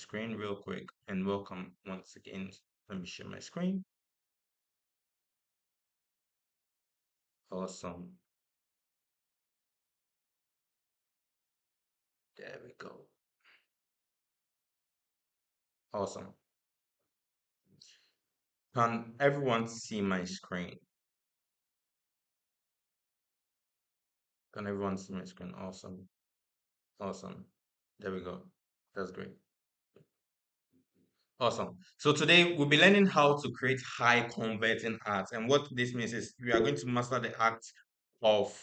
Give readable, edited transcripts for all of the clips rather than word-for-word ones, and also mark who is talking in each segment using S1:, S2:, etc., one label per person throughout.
S1: screen real quick and welcome once again. Let me share my screen. Awesome. There we go. Awesome. Can everyone see my screen? Can everyone see my screen? Awesome. Awesome. There we go. That's great. Awesome. So today we'll be learning how to create high converting ads. And what this means is we are going to master the art of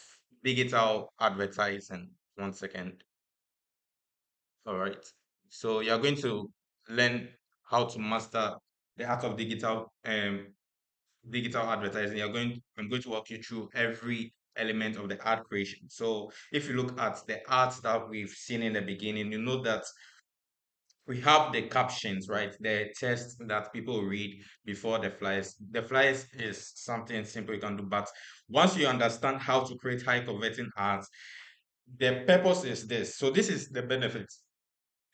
S1: digital advertising. One second. All right. So you're going to learn how to master the art of digital advertising. I'm going to walk you through every element of the ad creation. So if you look at the art that we've seen in the beginning, you know that we have the captions, right? The text that people read before the flyers. The flyers is something simple you can do, but once you understand how to create high converting ads, the purpose is this. So this is the benefit,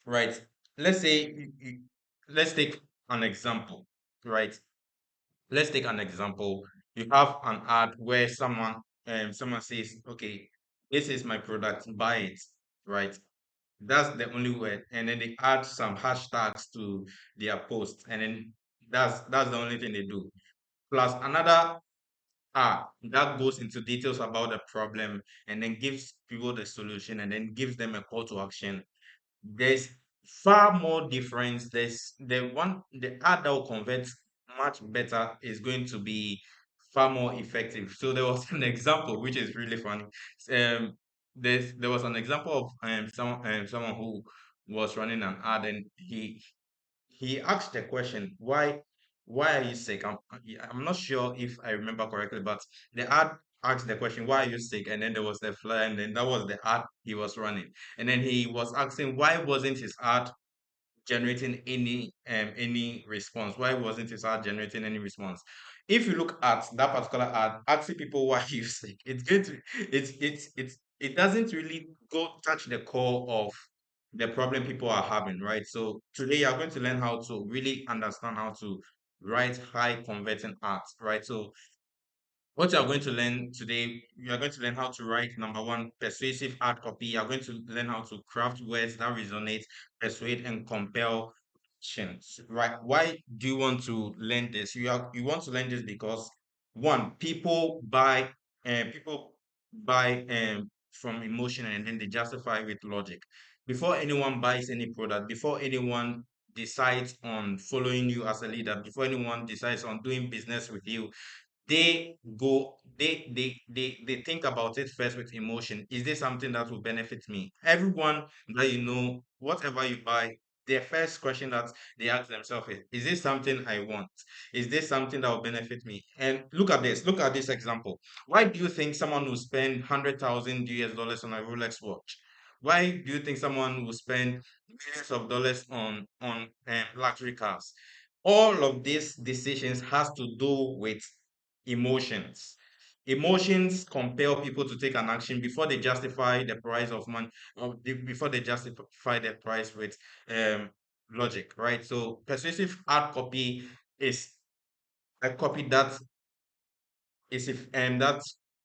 S1: right? Let's say, let's take an example, right? Let's take an example. You have an ad where someone says, okay, this is my product, buy it, right? That's the only word. And then they add some hashtags to their post. And then that's the only thing they do. Plus another ad that goes into details about the problem and then gives people the solution and then gives them a call to action. There's far more difference. The ad that will convert much better is going to be far more effective. So there was an example which is really funny. Um, there was an example of someone who was running an ad and he asked the question, why are you sick? I'm not sure if I remember correctly, but the ad asked the question, why are you sick? And then there was the flyer, and then that was the ad he was running. And then he was asking why wasn't his ad generating any response? Why wasn't his ad generating any response? If you look at that particular ad, asking people why you sick, it's going to it doesn't really go touch the core of the problem people are having, right? So today you're going to learn how to really understand how to write high converting ads, right? So what you are going to learn today, you are going to learn how to write number one, persuasive ad copy. You are going to learn how to craft words that resonate, persuade, and compel actions. Right? Why do you want to learn this? You want to learn this because one, people buy from emotion and then they justify with logic. Before anyone buys any product, before anyone decides on following you as a leader, before anyone decides on doing business with you, they think about it first with emotion. Is this something that will benefit me? Everyone that you know, whatever you buy, their first question that they ask themselves is this something I want? Is this something that will benefit me? And look at this example. Why do you think someone will spend 100,000 US dollars on a Rolex watch? Why do you think someone will spend millions of dollars on luxury cars? All of these decisions has to do with emotions. Emotions compel people to take an action before they justify the price of money, or before they justify the price with um, logic, right? So persuasive ad copy is a copy that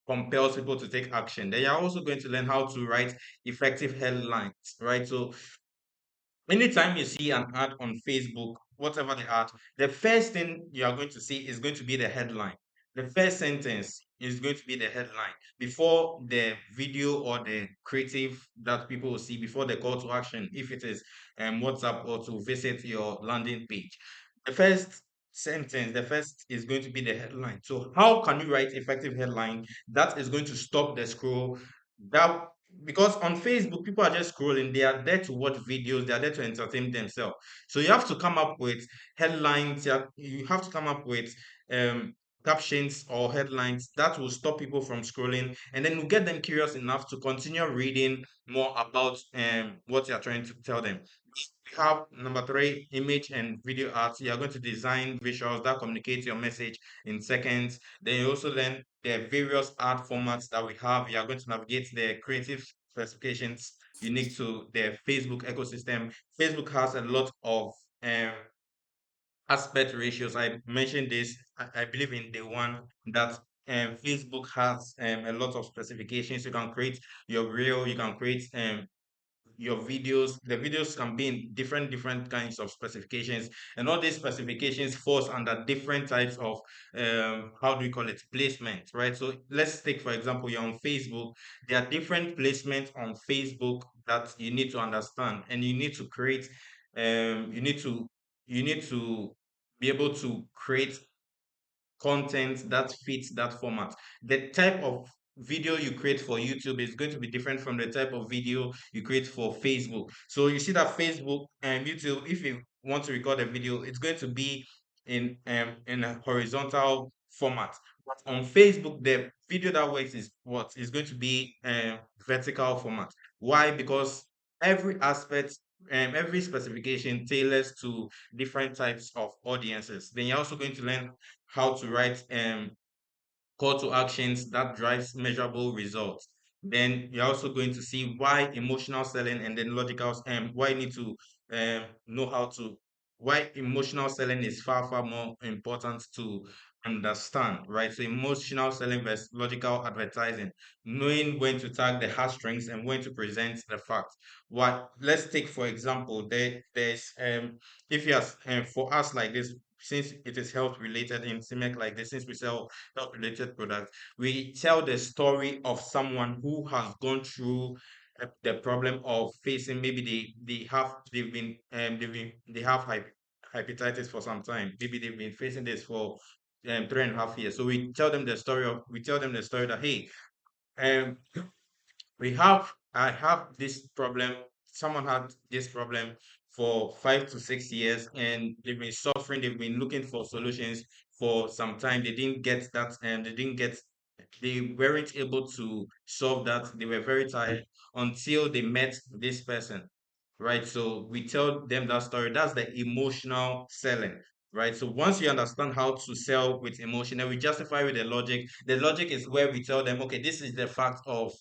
S1: compels people to take action. Then you're also going to learn how to write effective headlines, right? So anytime you see an ad on Facebook, whatever the ad, the first thing you are going to see is going to be the headline. The first sentence is going to be the headline before the video or the creative that people will see before the call to action, if it is WhatsApp or to visit your landing page. The first sentence, the first is going to be the headline. So how can you write effective headline that is going to stop the scroll? That because on Facebook, people are just scrolling. They are there to watch videos. They are there to entertain themselves. So you have to come up with headlines. You have to come up with um, captions or headlines that will stop people from scrolling, and then will get them curious enough to continue reading more about what you are trying to tell them. We have number three, image and video arts. You are going to design visuals that communicate your message in seconds. Then you also learn the various art formats that we have. You are going to navigate the creative specifications. unique to the Facebook ecosystem. Facebook has a lot of um, aspect ratios. I mentioned this, I believe in the one that Facebook has a lot of specifications. You can create your reel, you can create your videos. The videos can be in different kinds of specifications, and all these specifications falls under different types of how do we call it, placement, right? So let's take for example, you're on Facebook. There are different placements on Facebook that you need to understand, and you need to create you need to be able to create content that fits that format. The type of video you create for YouTube is going to be different from the type of video you create for Facebook. So you see that Facebook and YouTube, if you want to record a video, it's going to be in a horizontal format. But on Facebook, the video that works is what is going to be vertical format. Why? Because every aspect every specification tailors to different types of audiences. Then you're also going to learn how to write call to actions that drives measurable results. Then you're also going to see why emotional selling and then logical why you need to know how to why emotional selling is far more important to understand, right? So emotional selling versus logical advertising, knowing when to tag the heartstrings and when to present the fact. What let's take for example, there's if you ask for us like this, since it is health related in Cemech like this, since we sell health related products, we tell the story of someone who has gone through the problem of facing, maybe they have hepatitis for some time. Maybe they've been facing this for 3.5 years. So we tell them the story that hey, um I have this problem. Someone had this problem for 5 to 6 years, and they've been suffering. They've been looking for solutions for some time. They didn't get that, and they weren't able to solve that. They were very tired until they met this person, right? So we tell them that story. That's the emotional selling, right? So once you understand how to sell with emotion, and we justify with the logic. The logic is where we tell them, okay, this is the fact about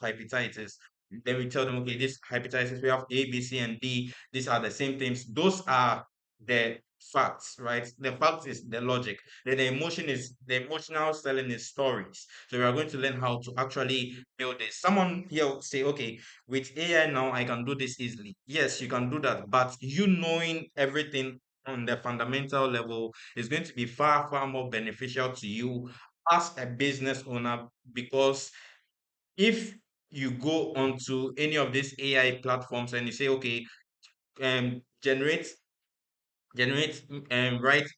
S1: hepatitis. Then we tell them, okay, this hepatitis, we have A, B, C, and D. These are the same things. Those are the facts, right? The fact is the logic. Then the emotional selling is stories. So we are going to learn how to actually build this. Someone here will say, okay, with AI now, I can do this easily. Yes, you can do that, but you knowing everything on the fundamental level is going to be far more beneficial to you as a business owner, because if you go onto any of these AI platforms and you say, okay, generate write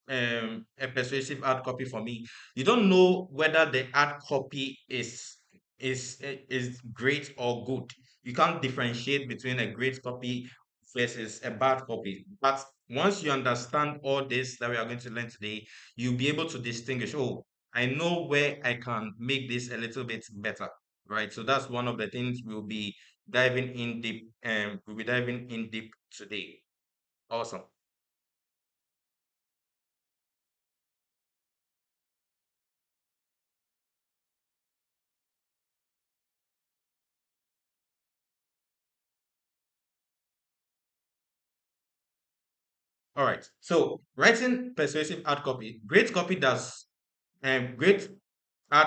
S1: a persuasive ad copy for me, you don't know whether the ad copy is great or good. You can't differentiate between a great copy versus a bad copy. But once you understand all this that we are going to learn today, you'll be able to distinguish, oh, I know where I can make this a little bit better, right? So that's one of the things we'll be diving in deep today. Awesome. All right. So writing persuasive ad copy, great ad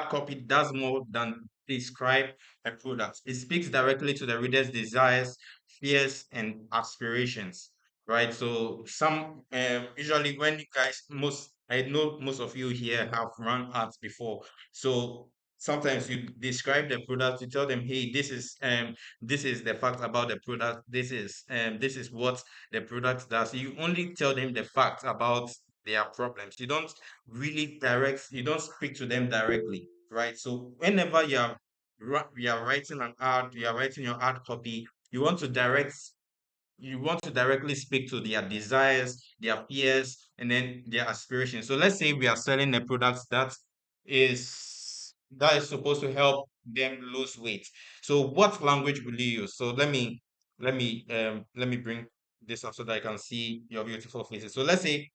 S1: copy does more than describe a product. It speaks directly to the reader's desires, fears, and aspirations. Right. So usually when you guys most I know most of you here have run ads before. So sometimes you describe the product, you tell them, hey, this is the fact about the product, this is what the product does. You only tell them the facts about their problems. You don't speak to them directly, right? So whenever you are writing an ad, you are writing your ad copy, you want to directly speak to their desires, their fears, and then their aspirations. So let's say we are selling a product that is supposed to help them lose weight. So what language will you use? So let me bring this up so that I can see your beautiful faces. So let's say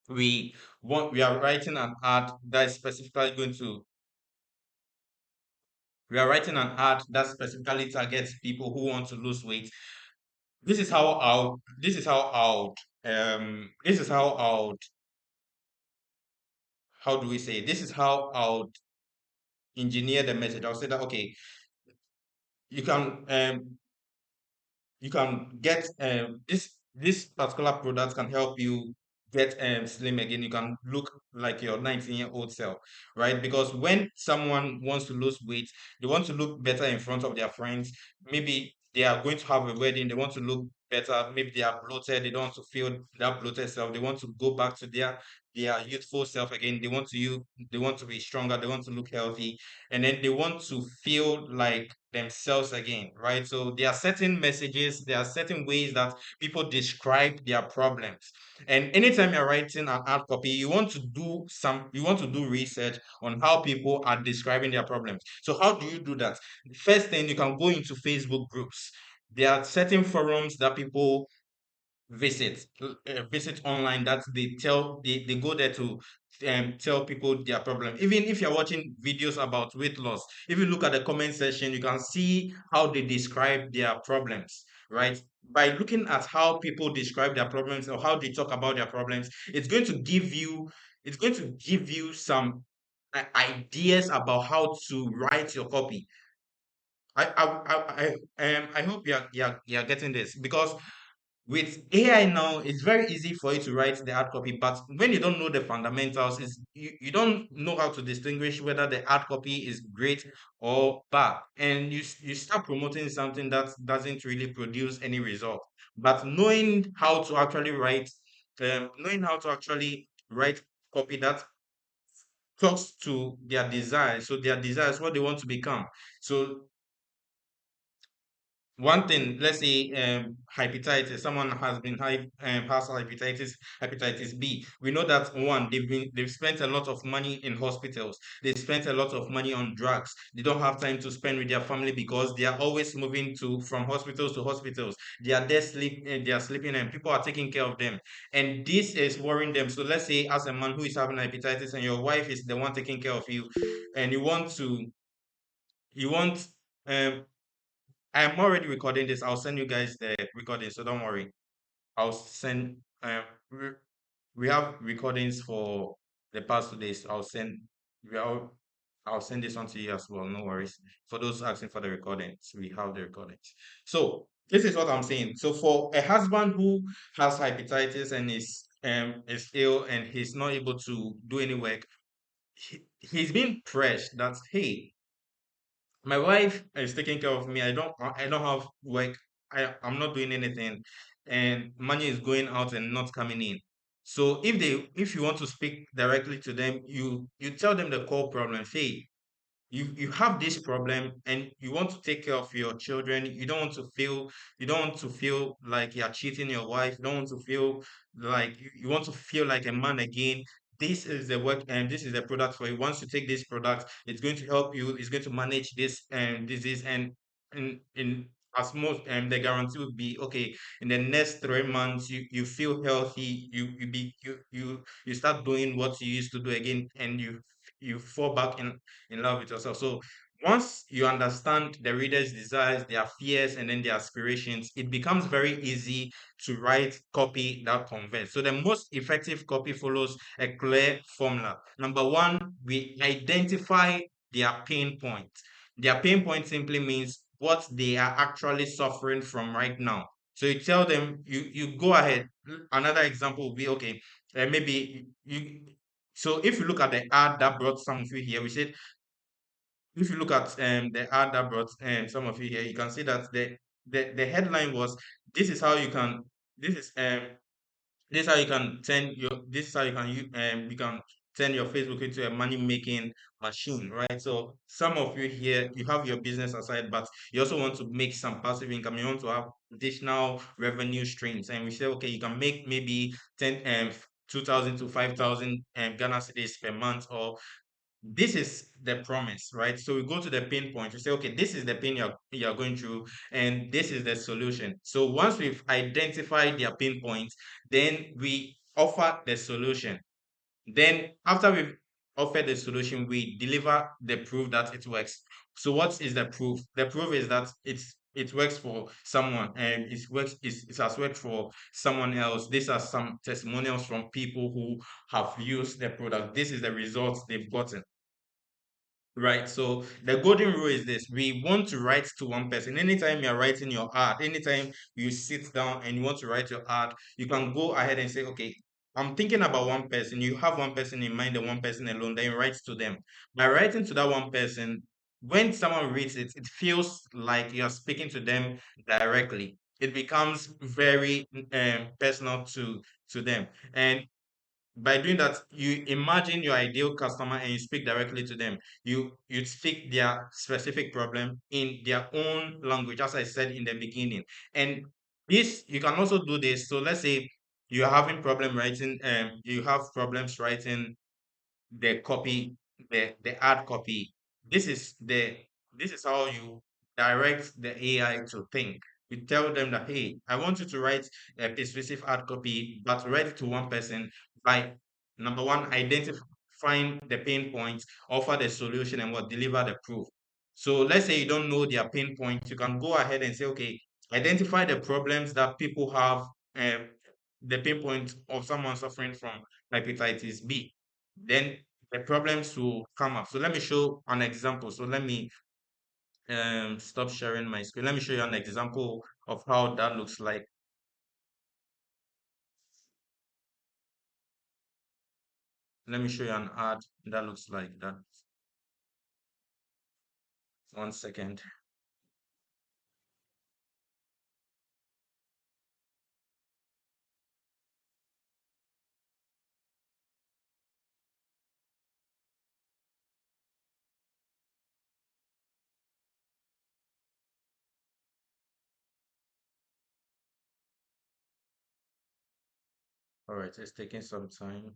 S1: we are writing an ad that is specifically going to We are writing an ad that specifically targets people who want to lose weight. This is how I'll this is how how do we say it? This is how I'll engineer the message. I'll say that okay, you can get this particular product can help you get slim again. You can look like your 19-year-old self, right? Because when someone wants to lose weight, they want to look better in front of their friends. Maybe they are going to have a wedding, they want to look better. Maybe they are bloated, they don't want to feel that bloated self. They want to go back to their youthful self again. They want to be stronger, they want to look healthy, and then they want to feel like themselves again, right? So there are certain messages, there are certain ways that people describe their problems. And anytime you're writing an ad copy, you want to do research on how people are describing their problems. So how do you do that? First thing, you can go into Facebook groups. There are certain forums that people visit online that they go there to tell people their problem. Even if you're watching videos about weight loss, if you look at the comment section, you can see how they describe their problems, right? By looking at how people describe their problems or how they talk about their problems, it's going to give you some ideas about how to write your copy. I hope you're getting this, because with AI now, it's very easy for you to write the hard copy, but when you don't know the fundamentals, you don't know how to distinguish whether the hard copy is great or bad, and you start promoting something that doesn't really produce any result. But knowing how to actually write copy that talks to their desires, so their desires, what they want to become. So one thing, let's say hepatitis, someone has been has hepatitis B. We know that one, they've spent a lot of money in hospitals. They spent a lot of money on drugs. They don't have time to spend with their family because they are always moving to from hospitals to hospitals. They are sleeping, and people are taking care of them. And this is worrying them. So let's say as a man who is having hepatitis and your wife is the one taking care of you, and you want um I'm already recording this. I'll send you guys the recording, so don't worry. I'll send. We, we have recordings for the past 2 days. We are, I'll send this one to you as well. No worries. For those asking for the recordings, we have the recordings. So this is what I'm saying. So for a husband who has hepatitis and is ill and he's not able to do any work, he's being pressed that hey, my wife is taking care of me. I don't have work. I'm not doing anything, and money is going out and not coming in. So if you want to speak directly to them, you tell them the core problem. Hey, you have this problem and you want to take care of your children. You don't want to feel like you're cheating your wife. You don't want to feel like you want to feel like a man again. This is the work and this is the product for you. Once you take this product, it's going to help you. It's going to manage this disease, and in as most the guarantee would be okay. In the next 3 months, you feel healthy. You start doing what you used to do again, and you fall back in love with yourself. So once you understand the reader's desires, their fears, and then their aspirations, it becomes very easy to write copy that converts. So the most effective copy follows a clear formula. Number one, we identify their pain point. Their pain point simply means what they are actually suffering from right now. So you tell them, you go ahead. Another example will be okay. Maybe you so if you look at the ad that brought some of you here, we said if you look at the ad that brought some of you here, you can see that the headline was this is how you can this is this is how you can turn your this is how you can turn your Facebook into a money making machine, right? So some of you here, you have your business aside, but you also want to make some passive income. You want to have additional revenue streams, and we say, okay, you can make maybe 2,000 to 5,000 Ghana cedis per month, or this is the promise, right? So we go to the pain point. We say, okay, this is the pain you're going through, and this is the solution. So once we've identified their pain points, then we offer the solution. Then after we've offered the solution, we deliver the proof that it works. So what is the proof? The proof is that it works for someone and it has worked for someone else. These are some testimonials from people who have used the product. This is the results they've gotten. Right. So the golden rule is this. We want to write to one person. Anytime you're writing your ad, anytime you sit down and you want to write your ad, you can go ahead and say, okay, I'm thinking about one person. You have one person in mind and one person alone, then you write to them. By writing to that one person, when someone reads it, it feels like you're speaking to them directly. It becomes very personal to them. And by doing that, you imagine your ideal customer and you speak directly to them. You speak their specific problem in their own language, as I said in the beginning. And this you can also do this. So let's say you're having problem writing, you have problems writing the copy, the ad copy. This is the this is how you direct the AI to think. You tell them that, hey, I want you to write a specific ad copy, but write it to one person by number one, identifying the pain points, offer the solution, and what deliver the proof. So let's say you don't know their pain points, you can go ahead and say, okay, identify the problems that people have, the pain point of someone suffering from hepatitis B, then the problems will come up. So let me show an example. So let me stop sharing my screen. Let me show you an example of how that looks like. Let me show you an ad that looks like that. 1 second. All right, it's taking some time.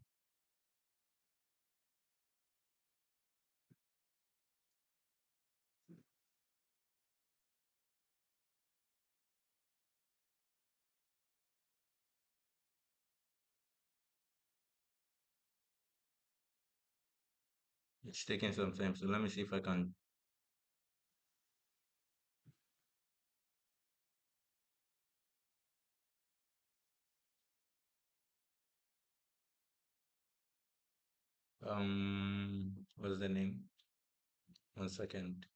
S1: It's taking some time. So let me see if I can. What's the name? 1 second.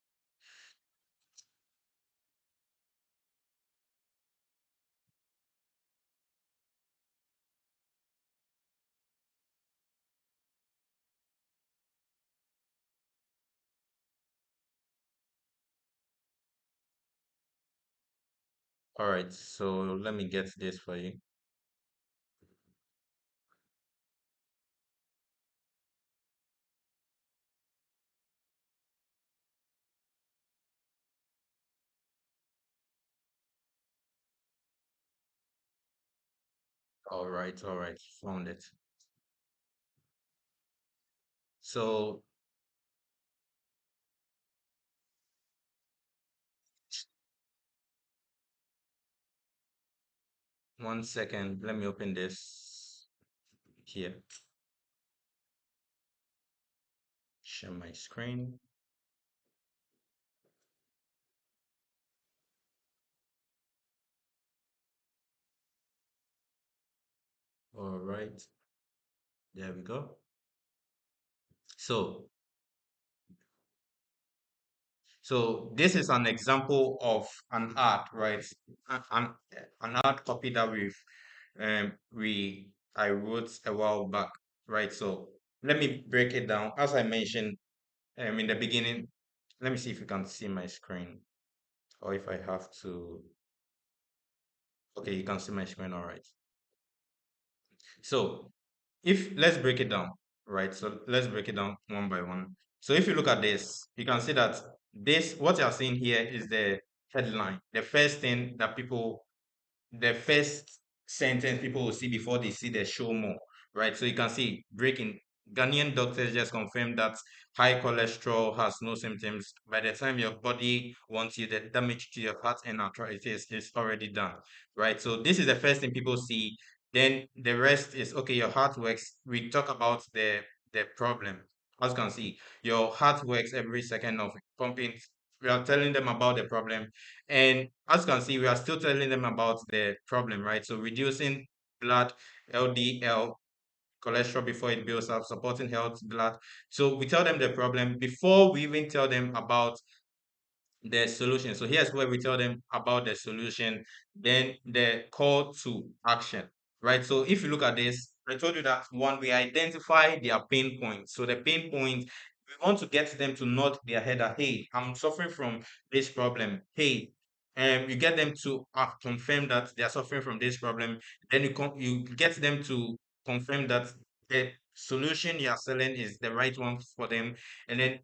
S1: All right, so let me get this for you. All right, found it. So 1 second. Let me open this here. Share my screen. All right, there we go. So, so this is an example of an art, right? An art copy that I wrote a while back, right? So let me break it down. As I mentioned in the beginning, let me see if you can see my screen or if I have to. Okay, you can see my screen, all right. So if let's break it down, right? So let's break it down one by one. So if you look at this, you can see that this what you're seeing here is the headline, the first thing that people, the first sentence people will see before they see the show more, right? So you can see breaking. Ghanaian doctors just confirmed that high cholesterol has no symptoms. By the time your body wants you, the damage to your heart and arthritis is already done, right? So this is the first thing people see. Then the rest is okay. Your heart works. We talk about the problem. As you can see, your heart works every second of pumping we are telling them about the problem, and as you can see, we are still telling them about the problem, right? So reducing blood LDL cholesterol before it builds up, supporting health blood. So we tell them the problem before we even tell them about the solution. So here's where we tell them about the solution, then the call to action, right? So if you look at this, I told you that one, we identify their pain points. So the pain point, we want to get them to nod their head that, hey, I'm suffering from this problem. Hey, you get them to confirm that they are suffering from this problem. Then you get them to confirm that the solution you are selling is the right one for them. And then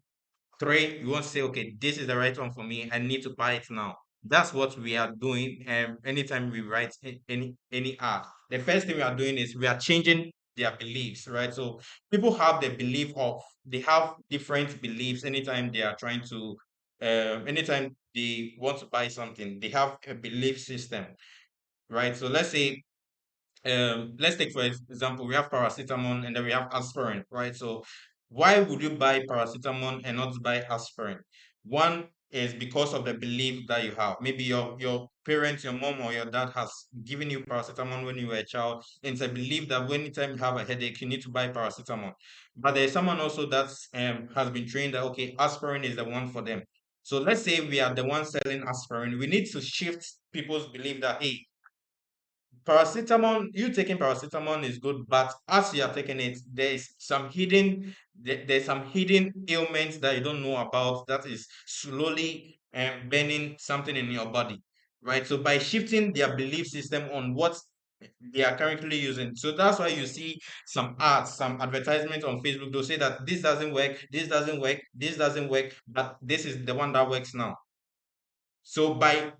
S1: three, you want to say, okay, this is the right one for me. I need to buy it now. That's what we are doing. Anytime we write any art, the first thing we are doing is we are changing their beliefs, right? So people have the belief of they have different beliefs anytime they are trying to, anytime they want to buy something, they have a belief system, right? So let's take for example, we have paracetamol and then we have aspirin, right? So why would you buy paracetamol and not buy aspirin? One is because of the belief that you have. Maybe your parents, your mom or your dad has given you paracetamol when you were a child, and it's a belief that anytime you have a headache, you need to buy paracetamol. But there's someone also that's has been trained that okay, aspirin is the one for them. So let's say we are the ones selling aspirin. We need to shift people's belief that hey, paracetamol, you taking paracetamol is good, but as you are taking it, there's some hidden ailments that you don't know about that is slowly burning something in your body, right? So by shifting their belief system on what they are currently using, so that's why you see some ads, some advertisements on Facebook. They'll say that this doesn't work, this doesn't work, this doesn't work, but this is the one that works now. So by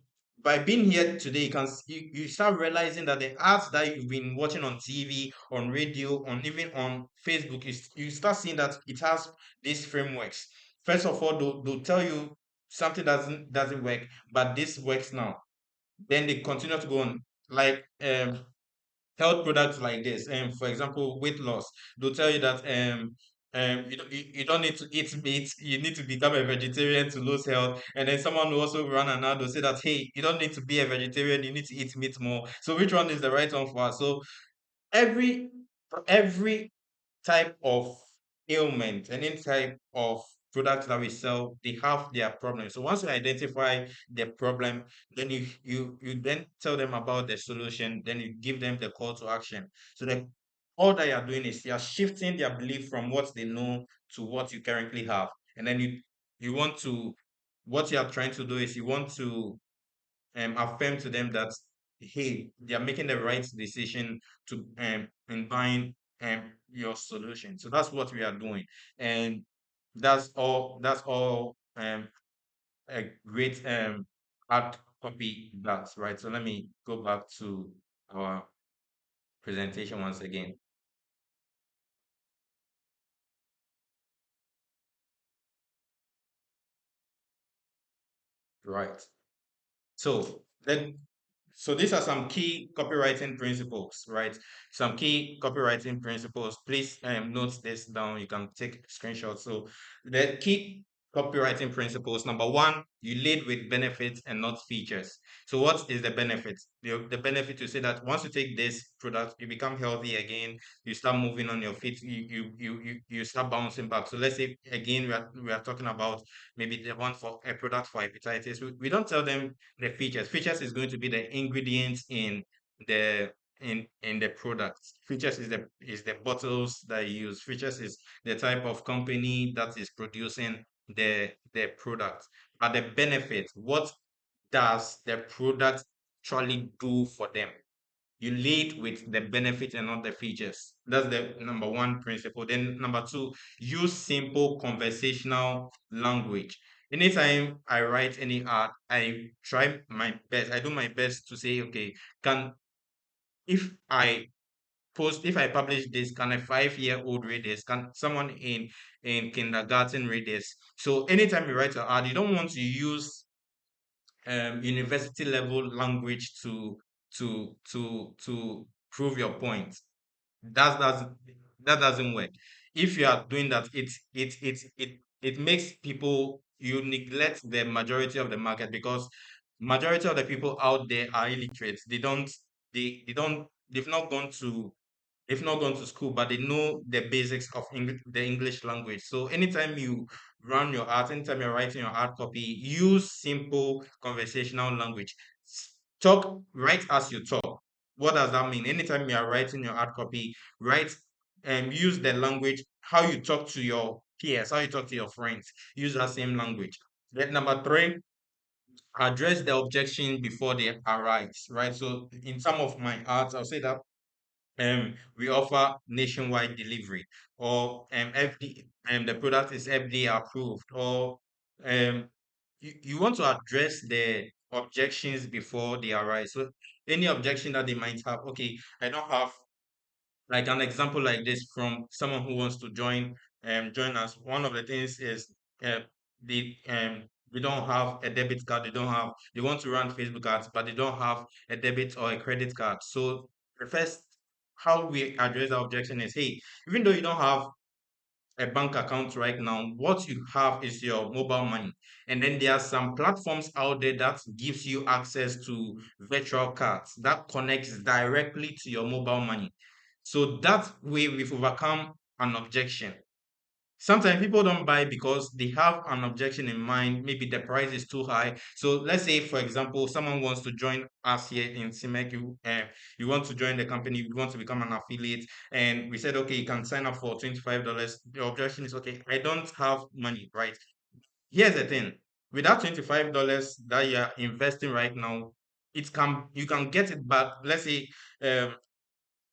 S1: being here today, you start realizing that the ads that you've been watching on TV, on radio, on even on Facebook, you start seeing that it has these frameworks. First of all, they'll tell you something doesn't work, but this works now. Then they continue to go on. Like health products like this. For example, weight loss. They'll tell you that you don't need to eat meat. You need to become a vegetarian to lose health. And then someone will also run an ad. They'll say that hey, you don't need to be a vegetarian. You need to eat meat more. So which one is the right one for us? So every every type of ailment, any type of products that we sell, they have their problem. So once you identify the problem, then you then tell them about the solution, then you give them the call to action. So that all that you're doing is you're shifting their belief from what they know to what you currently have. And then you want to what you are trying to do is you want to affirm to them that hey, they are making the right decision to in buying your solution. So that's what we are doing, and that's all a great hard copy does, right? So let me go back to our presentation once again. Right. So then, so these are some key copywriting principles, right? Some key copywriting principles. Please note this down. You can take screenshots. So the key copywriting principles. Number one, you lead with benefits and not features. So what is the benefit? The benefit to say that once you take this product, you become healthy again. You start moving on your feet. You start bouncing back. So let's say again we are talking about maybe the one for a product for hepatitis. We don't tell them the features. Features is going to be the ingredients the in the product. Features is the bottles that you use. Features is the type of company that is producing the product. But the benefit, what does the product actually do for them? You lead with the benefit and not the features. That's the number one principle. Then number two, use simple conversational language. Anytime I write any art, I try my best. I do my best to say, okay, can if I if I publish this, can a 5-year-old read this? Can someone in kindergarten read this? So anytime you write an art, you don't want to use university level language to prove your point. That doesn't that doesn't work. If you are doing that, it it makes people, you neglect the majority of the market, because majority of the people out there are illiterate. They've not gone to, school, but they know the basics of the English language. So anytime you run your art, anytime you're writing your art copy, use simple conversational language. Talk, write as you talk. What does that mean? Anytime you are writing your art copy, write and use the language, how you talk to your peers, how you talk to your friends. Use that same language. Then number three, address the objection before they arise, right? So in some of my arts, I'll say that we offer nationwide delivery, or FD, the product is FDA approved, or you want to address the objections before they arise. So any objection that they might have, okay, I don't have, like an example like this from someone who wants to join us. One of the things is uh, they don't have a debit card, they want to run Facebook ads, but they don't have a debit or a credit card. So the first, how we address the objection is, hey, even though you don't have a bank account right now, what you have is your mobile money. And then there are some platforms out there that gives you access to virtual cards that connects directly to your mobile money. So that way we've overcome an objection. Sometimes people don't buy because they have an objection in mind. Maybe the price is too high. So let's say, for example, someone wants to join us here in Cemech. You want to join the company, you want to become an affiliate, and we said, okay, you can sign up for $25. The objection is, okay, I don't have money, right? Here's the thing: with that $25 that you're investing right now, you can get it back. Um,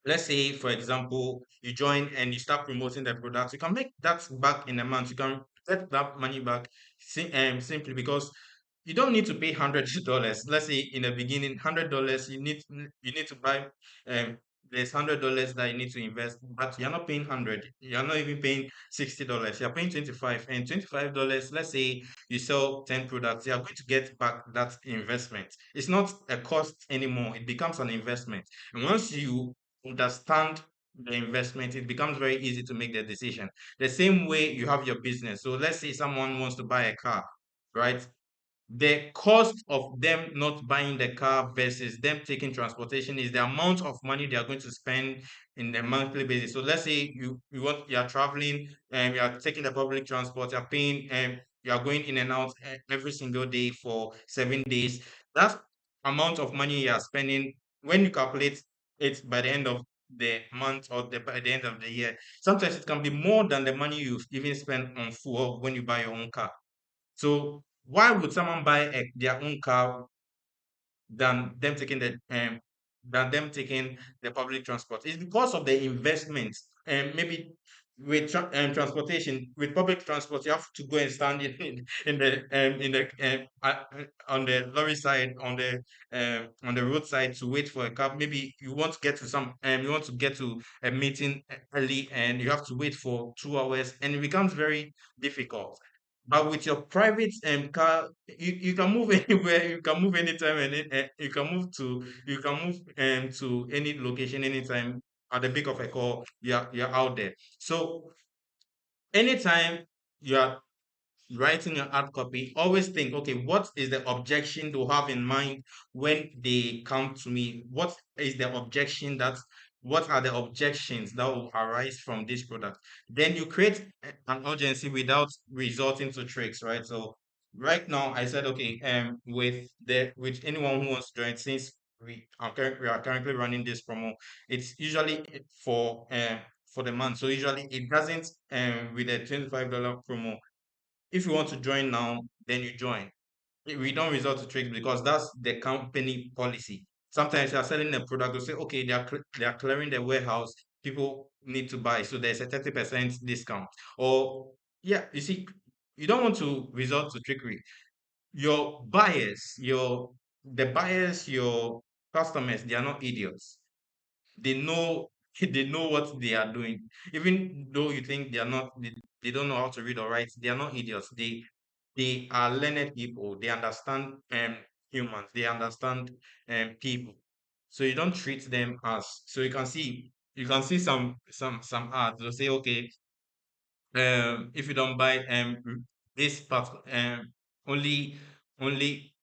S1: let's say, for example, you join and you start promoting the product, you can make that back in a month. You can get that money back simply because you don't need to pay $100. Let's say in the beginning, $100, you need to buy, um there's $100 that you need to invest, but you're not paying 100, you're not even paying $60, you're paying 25. And $25, let's say you sell 10 products, you're going to get back that investment. It's not a cost anymore, it becomes an investment. And once you understand the investment, it becomes very easy to make the decision. The same way you have your business. So let's say someone wants to buy a car, right? The cost of them not buying the car versus them taking transportation is the amount of money they are going to spend in the monthly basis. So let's say you are traveling and you are taking the public transport, you're paying and you are going in and out every single day for 7 days. That amount of money you are spending, when you calculate it by the end of the month, or by the end of the year, sometimes it can be more than the money you've even spent on fuel when you buy your own car. So why would someone buy their own car than them taking the public transport? It's because of the investment. And maybe with transportation, with public transport, you have to go and stand in the on the lorry side, on the roadside, to wait for a cab. Maybe you want to get to a meeting early, and you have to wait for 2 hours, and it becomes very difficult. But with your private car, you can move anywhere, you can move anytime, and you can move to any location anytime. At the pick of a call, you're out there. So anytime you are writing your hard copy, always think, okay, what is the objection to have in mind when they come to me? What are the objections that will arise from this product? Then you create an urgency without resorting to tricks, right? So right now I said, okay, with anyone who wants to join, since we are currently running this promo, it's usually for the month. So usually it doesn't with a $25 promo. If you want to join now, then you join. We don't resort to tricks because that's the company policy. Sometimes you are selling a product, to say, okay, they are clearing the warehouse, people need to buy, so there's a 30% discount. Or yeah, you see, you don't want to resort to trickery. Your buyers, your customers, they are not idiots. They know they know what they are doing. Even though you think they don't know how to read or write, they are not idiots. They are learned people. They understand humans. They understand people. So you don't treat them as, so you can see some ads. They'll say, okay, if you don't buy this part, only only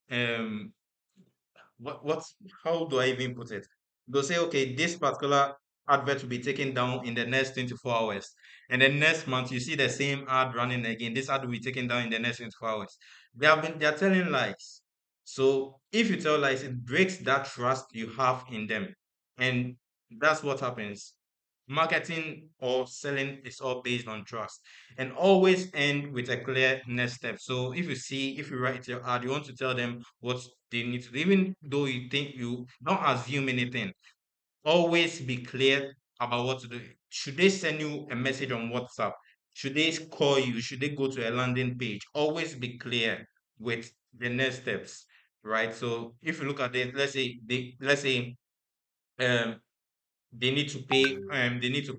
S1: what's how do I even put it? They'll say, okay, this particular advert will be taken down in the next 24 hours. And then next month you see the same ad running again. This ad will be taken down in the next 24 hours. They're telling lies. So if you tell lies, it breaks that trust you have in them. And that's what happens. Marketing or selling is all based on trust, and always end with a clear next step. So if you write your ad, you want to tell them what they need to do, even though you think you don't assume anything, always be clear about what to do. Should they send you a message on WhatsApp? Should they call you? Should they go to a landing page? Always be clear with the next steps, right? So if you look at it, let's say um they need to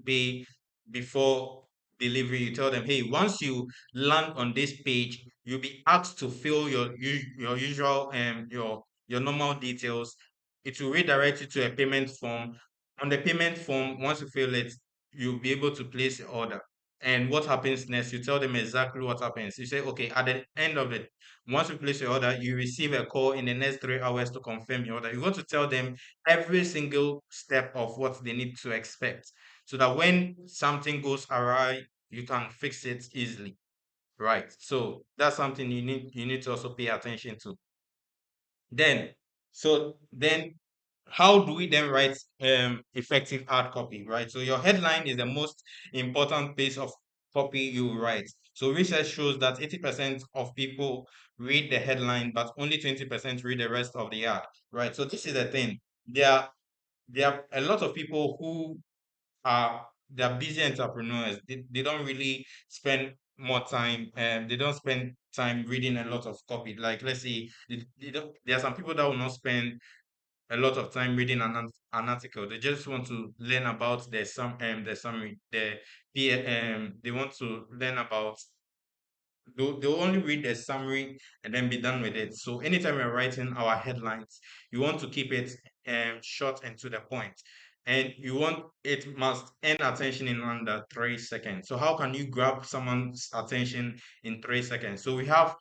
S1: pay before delivery. You tell them, hey, once you land on this page, you'll be asked to fill your usual your normal details. It will redirect you to a payment form. On the payment form, once you fill it, you'll be able to place the order. And what happens next? You tell them exactly what happens. You say, okay, at the end of it, once you place your order, you receive a call in the next 3 hours to confirm your order. You want to tell them every single step of what they need to expect, so that when something goes awry, you can fix it easily. Right. So that's something you need to also pay attention to. Then, then how do we then write effective ad copy, right? So your headline is the most important piece of copy you write. So research shows that 80% of people read the headline, but only 20% read the rest of the ad, right? So this is the thing. There are there are a lot of people who are they're busy entrepreneurs. They don't really spend more time, and they don't spend time reading a lot of copy. Like, let's say they don't, there are some people that will not spend a lot of time reading an article. They just want to learn about the summary, they want to learn about, they'll only read the summary and then be done with it. So anytime we're writing our headlines, you want to keep it short and to the point. And it must end attention in under 3 seconds. So how can you grab someone's attention in 3 seconds? So we have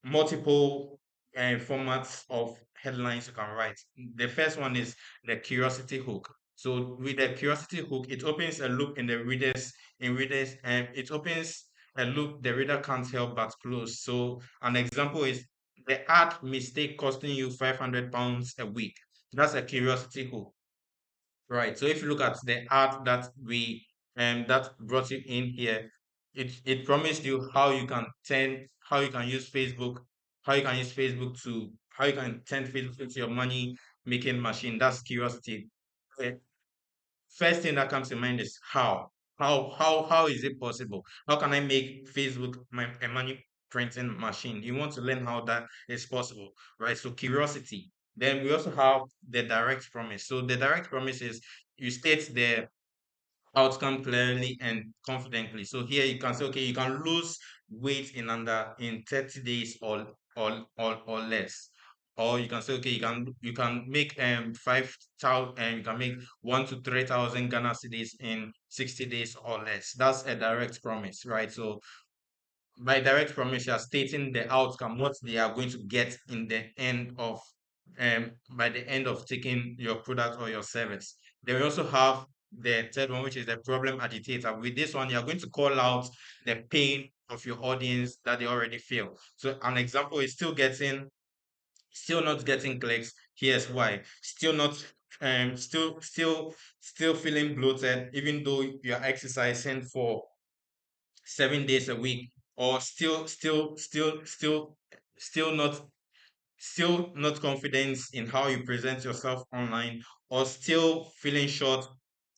S1: multiple formats of headlines you can write. The first one is the curiosity hook. So with the curiosity hook, it opens a loop in readers, and it opens a loop the reader can't help but close. So an example is the ad mistake costing you £500 a week. That's a curiosity hook. Right. So if you look at the ad that brought you in here, it promised you how you can use Facebook, how you can turn Facebook into your money making machine. That's curiosity. The first thing that comes to mind is how. How is it possible? How can I make Facebook a money printing machine? You want to learn how that is possible, right? So curiosity. Then we also have the direct promise. So the direct promise is you state the outcome clearly and confidently. So here you can say, okay, you can lose weight in 30 days or less. Or you can say, okay, you can make 5,000, and you can make 1 to 3,000 Ghana cedis in 60 days or less. That's a direct promise, right? So by direct promise, you are stating the outcome, what they are going to get in the end of by the end of taking your product or your service. Then we also have the third one, which is the problem agitator. With this one, you're going to call out the pain of your audience that they already feel. So an example is still not getting clicks. Here's why. Still feeling bloated, even though you're exercising for 7 days a week, or still not confident in how you present yourself online, or still feeling short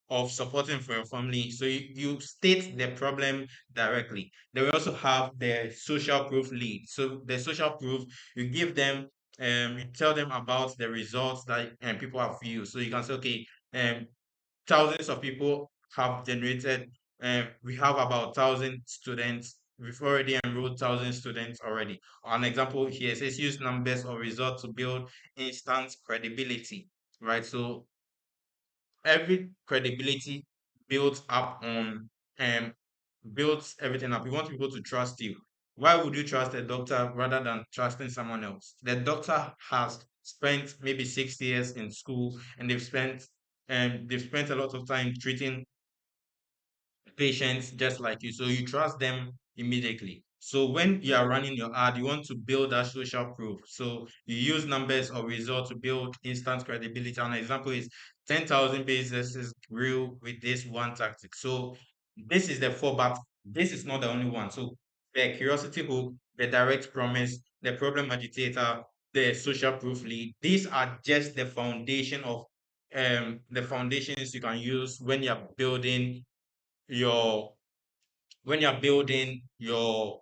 S1: of supporting for your family. So you state the problem directly. Then we also have the social proof lead. So the social proof, you give them, you tell them about the results that people have used. So you can say, okay, um thousands of people have generated, we have about 1,000 students. We've already enrolled 1,000 students already. An example here says use numbers or results to build instant credibility, right? So every credibility builds up on um builds everything up. You want people to trust you. Why would you trust a doctor rather than trusting someone else? The doctor has spent maybe 6 years in school, and they've spent a lot of time treating patients just like you. So you trust them immediately. So when you are running your ad, you want to build that social proof. So you use numbers or results to build instant credibility. An example is 10,000 businesses grew with this one tactic. So this is the four, but this is not the only one. So the curiosity hook, the direct promise, the problem agitator, the social proof lead, these are just the foundations you can use your when you're building your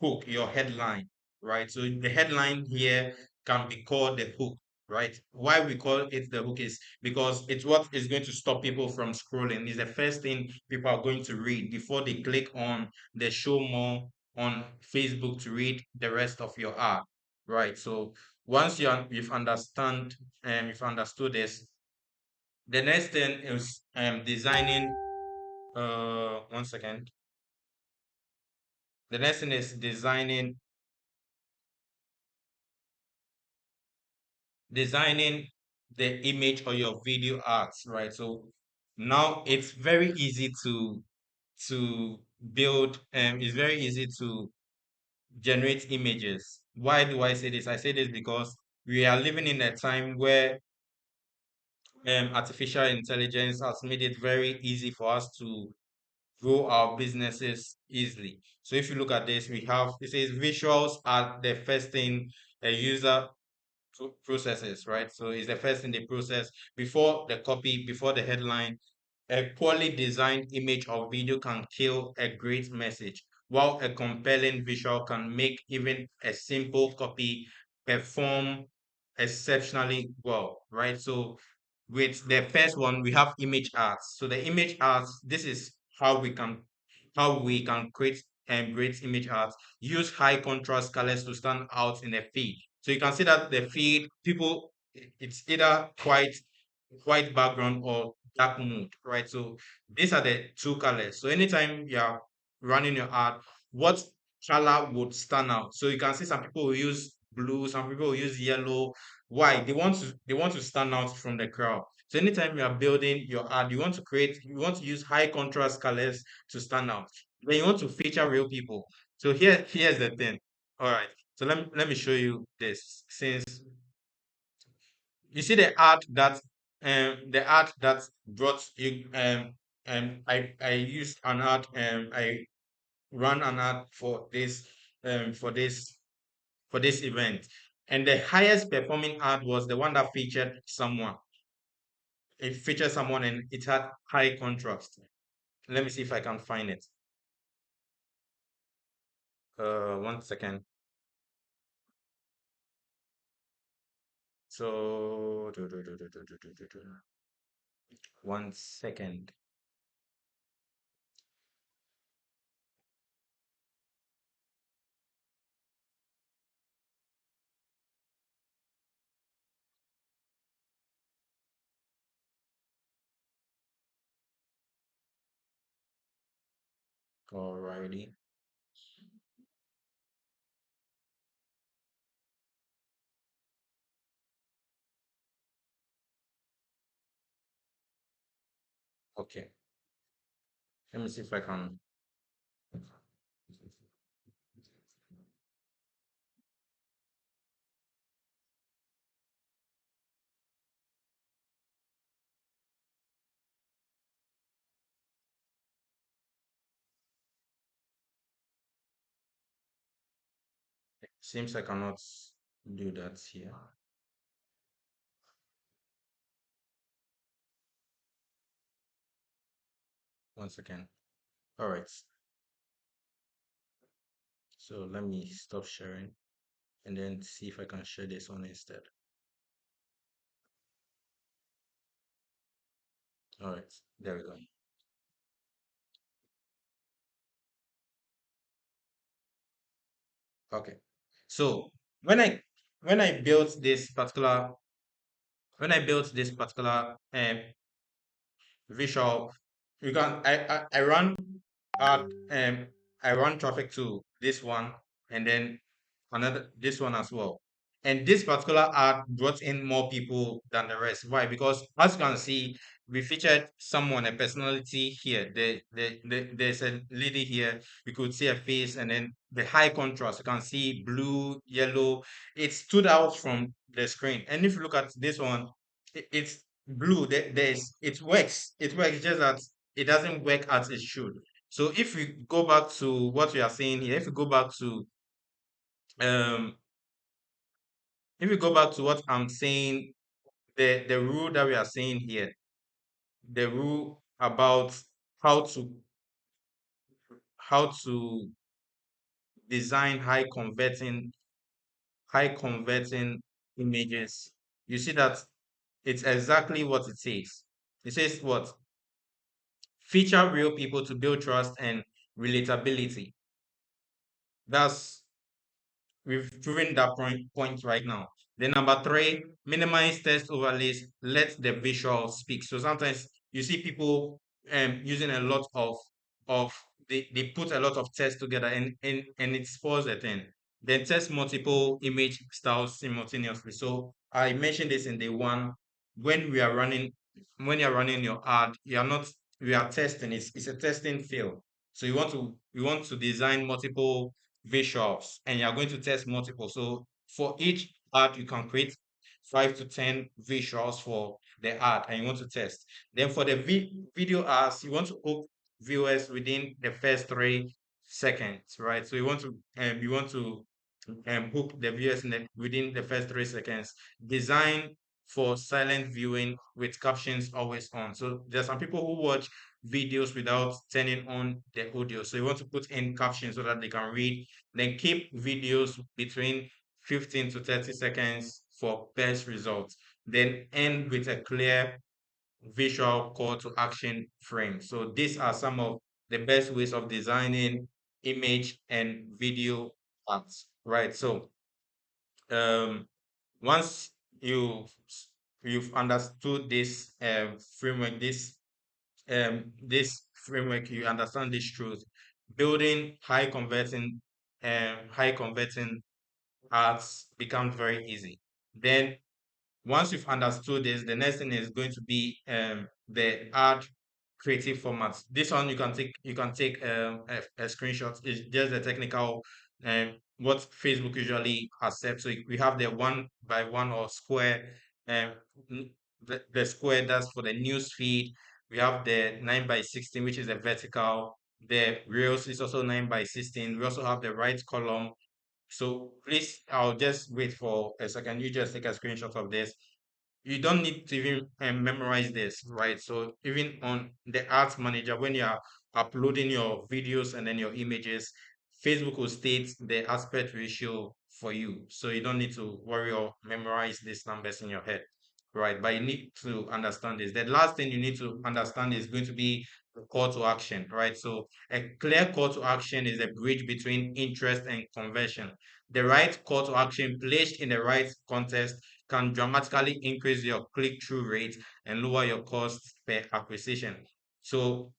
S1: hook, your headline, right? So the headline here can be called the hook, right? Why we call it the hook is because it's what is going to stop people from scrolling. It's the first thing people are going to read before they click on the show more on Facebook to read the rest of your ad, right? So once you've understood this, the next thing is designing. One second. The next thing is designing the image or your video arts, right? So now it's very easy to build it's very easy to generate images. Why do I say this? I say this because we are living in a time where artificial intelligence has made it very easy for us to grow our businesses easily. So if you look at this, we have it says visuals are the first thing a user processes, right? So it's the first thing they process before the copy, before the headline. A poorly designed image or video can kill a great message, while a compelling visual can make even a simple copy perform exceptionally well, right? So with the first one, we have image arts. So the image arts, this is how we can create and great image arts. Use high contrast colors to stand out in the feed. So you can see that the feed people it's either white background or dark mood, right? So these are the two colors. So anytime you're running your ad, what color would stand out? So you can see some people will use blue, some people will use yellow. Why? They want to stand out from the crowd. So anytime you are building your ad, you want to use high contrast colors to stand out. Then you want to feature real people. So here's the thing. All right. So let me show you this. Since you see the ad that brought you I used an ad I ran an ad for this event, and the highest performing ad was the one that featured someone. It featured someone and it had high contrast. Let me see if I can find it. 1 second. So 1 second. Alrighty. Okay, let me see if I can. Seems I cannot do that here. Once again. All right. So let me stop sharing and then see if I can share this one instead. All right. There we go. Okay. So when I when I built this particular when I built this particular visual, you can I run. add I run traffic to this one and then another this one as well. And this particular ad brought in more people than the rest. Why? Because as you can see, we featured someone, a personality here. There's a lady here. We could see her face, and then the high contrast. You can see blue, yellow. It stood out from the screen. And if you look at this one, it's blue. There's it works. It works just that it doesn't work as it should. So if we go back to what we are saying here, um if we go back to what I'm saying, the rule that we are saying here, the rule about how to how to design high converting images, you see that it's exactly what it says. It says what? Feature real people to build trust and relatability. That's We've proven that point right now. Then number three, minimize text overlays. Let the visual speak. So sometimes you see people using a lot of they put a lot of text together and it spoils the thing. Then test multiple image styles simultaneously. So I mentioned this in the one when we are running when you're running your ad, you are not we are testing. It's a testing field. So you want to design multiple visuals and you're going to test multiple. So for each ad, you can create 5 to 10 visuals for the ad and you want to test. Then for the video ads, you want to hook viewers within the first 3 seconds, right? So you want to hook the viewers within the first 3 seconds. Design for silent viewing with captions always on. So there's some people who watch videos without turning on the audio. So you want to put in captions so that they can read. Then keep videos between 15 to 30 seconds for best results. Then end with a clear visual call to action frame. So these are some of the best ways of designing image and video ads, right? So um, once you've you've understood this framework, you understand this truth. Building high converting ads becomes very easy. Then once you've understood this, the next thing is going to be the ad creative formats. This one you can take a screenshot. It's just the technical what Facebook usually accepts. So we have the 1 by 1 or square, um, the square that's for the news feed. We have the 9 by 16, which is the vertical. The reels is also 9 by 16. We also have the right column. So please, I'll just wait for a second. You just take a screenshot of this. You don't need to even memorize this, right? So even on the ads manager, when you are uploading your videos and then your images, Facebook will state the aspect ratio for you. So you don't need to worry or memorize these numbers in your head, right? But you need to understand this. The last thing you need to understand is going to be the call to action, right? So a clear call to action is a bridge between interest and conversion. The right call to action placed in the right context can dramatically increase your click-through rate and lower your cost per acquisition. So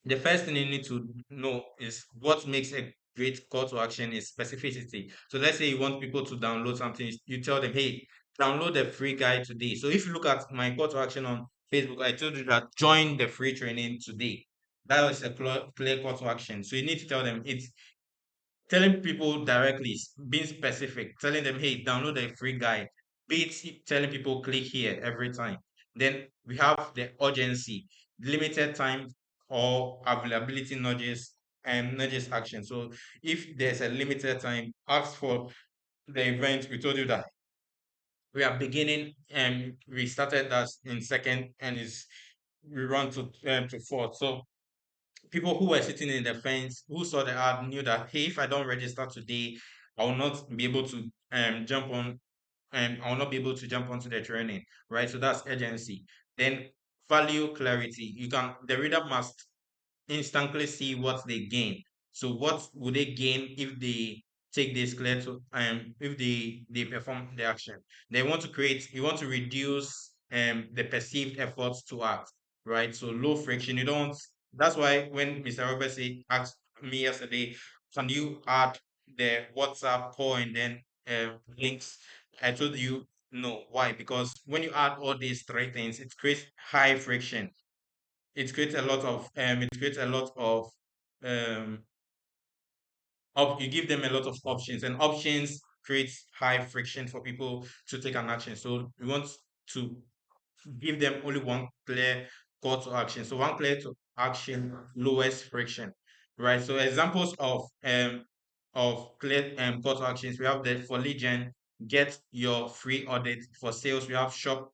S1: the first thing you need to know is what makes a great call to action is specificity. So let's say you want people to download something, you tell them, hey, download the free guide today. So if you look at my call to action on Facebook, I told you that join the free training today. That is a clear call to action. So you need to tell them it's telling people directly, being specific, telling them, hey, download a free guide, be it telling people click here every time. Then we have the urgency, limited time or availability nudges and nudges action. So if there's a limited time, ask for the event. We told you that we are beginning and we started that in second and is we run to fourth. So people who were sitting in the fence who saw the ad knew that hey, if I don't register today, I will not be able to jump on I will not be able to jump onto the training, right? So that's urgency. Then value clarity. The reader must instantly see what they gain. So what would they gain if they take this clear to if they perform the action? They want to create you want to reduce the perceived efforts to act, right? So low friction. You don't want That's why when Mr. Robert asked me yesterday, can you add the WhatsApp call and then links? I told you no. Why? Because when you add all these three things, it creates high friction. It creates a lot of um you give them a lot of options, and options creates high friction for people to take an action. So we want to give them only one clear call to action. So one clear to action lowest friction, right? So examples of clear call to actions, we have the for lead gen, get your free audit. For sales, we have shop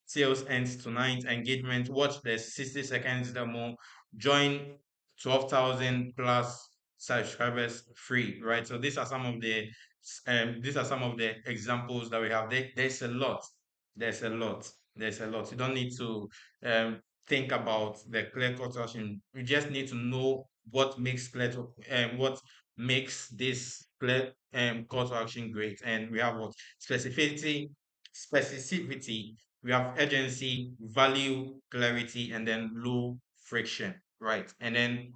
S1: sales ends tonight. Engagement, watch the 60 seconds demo. Join 12,000 plus subscribers free, right? So these are some of the examples that we have. There's a lot. There's a lot. There's a lot. You don't need to um, think about the clear call to action. You just need to know what makes this clear call to action great. And we have what specificity, we have urgency, value, clarity, and then low friction, right? And then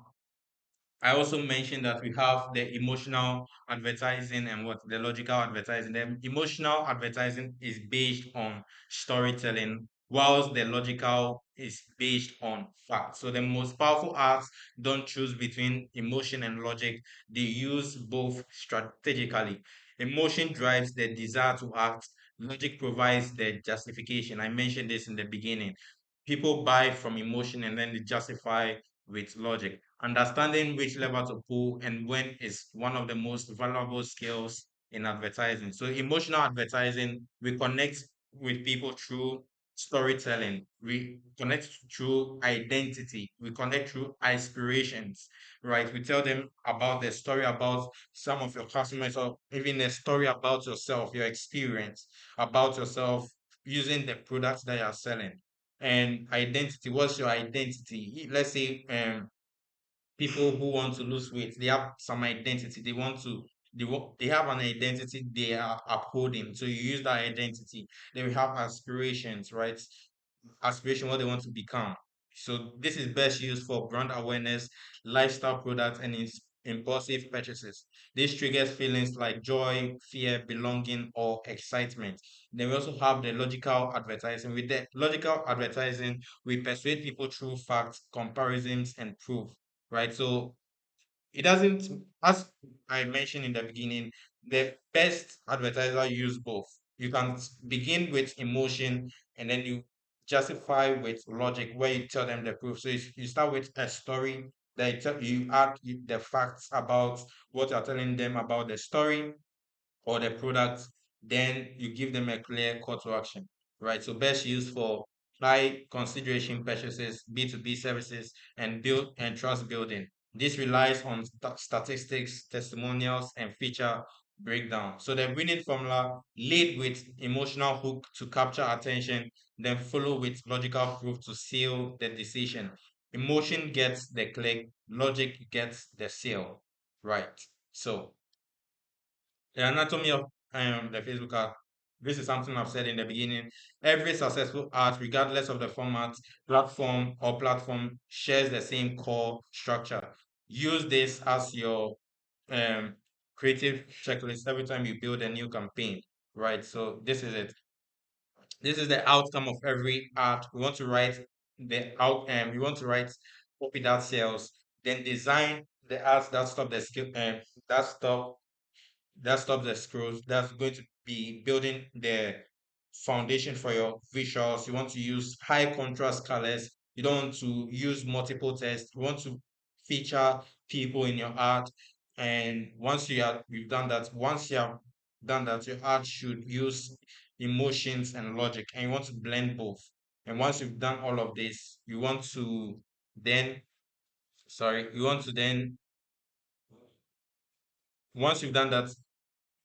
S1: I also mentioned that we have the emotional advertising and what the logical advertising. The emotional advertising is based on storytelling, whilst the logical is based on fact. So the most powerful ads don't choose between emotion and logic, they use both strategically. Emotion drives the desire to act, logic provides the justification. I mentioned this in the beginning. People buy from emotion and then they justify with logic. Understanding which lever to pull and when is one of the most valuable skills in advertising. So, emotional advertising, we connect with people through storytelling, we connect through identity, we connect through aspirations, right? We tell them about the story about some of your customers, or even a story about yourself, your experience about yourself using the products that you're selling. And identity, what's your identity? Let's say people who want to lose weight, they have some identity. They have an identity they are upholding. So you use that identity. They will have aspirations, right? Aspiration, what they want to become. So this is best used for brand awareness, lifestyle products, and impulsive purchases. This triggers feelings like joy, fear, belonging, or excitement. Then we also have the logical advertising. With the logical advertising, we persuade people through facts, comparisons, and proof, right? So it doesn't, as I mentioned in the beginning, the best advertiser use both. You can begin with emotion and then you justify with logic where you tell them the proof. So you start with a story, then you add the facts about what you're telling them about the story or the product, then you give them a clear call to action, right? So best used for high consideration purchases, B2B services, and build and trust building. This relies on statistics, testimonials, and feature breakdown. So the winning formula: lead with emotional hook to capture attention, then follow with logical proof to seal the decision. Emotion gets the click, logic gets the sale, right? So the anatomy of the Facebook ad. This is something I've said in the beginning. Every successful ad, regardless of the format, platform, shares the same core structure. Use this as your um, creative checklist every time you build a new campaign, right? So this is it. This is the outcome of every ad. We want to write we want to write copy that sells, then design the ads that stop the skill that stop that stops the scrolls. That's going to be building the foundation for your visuals. You want to use high contrast colors. You don't want to use multiple text. You want to feature people in your art. And once you have done that, your art should use emotions and logic. And you want to blend both. And once you've done all of this, then, you want to then, once you've done that,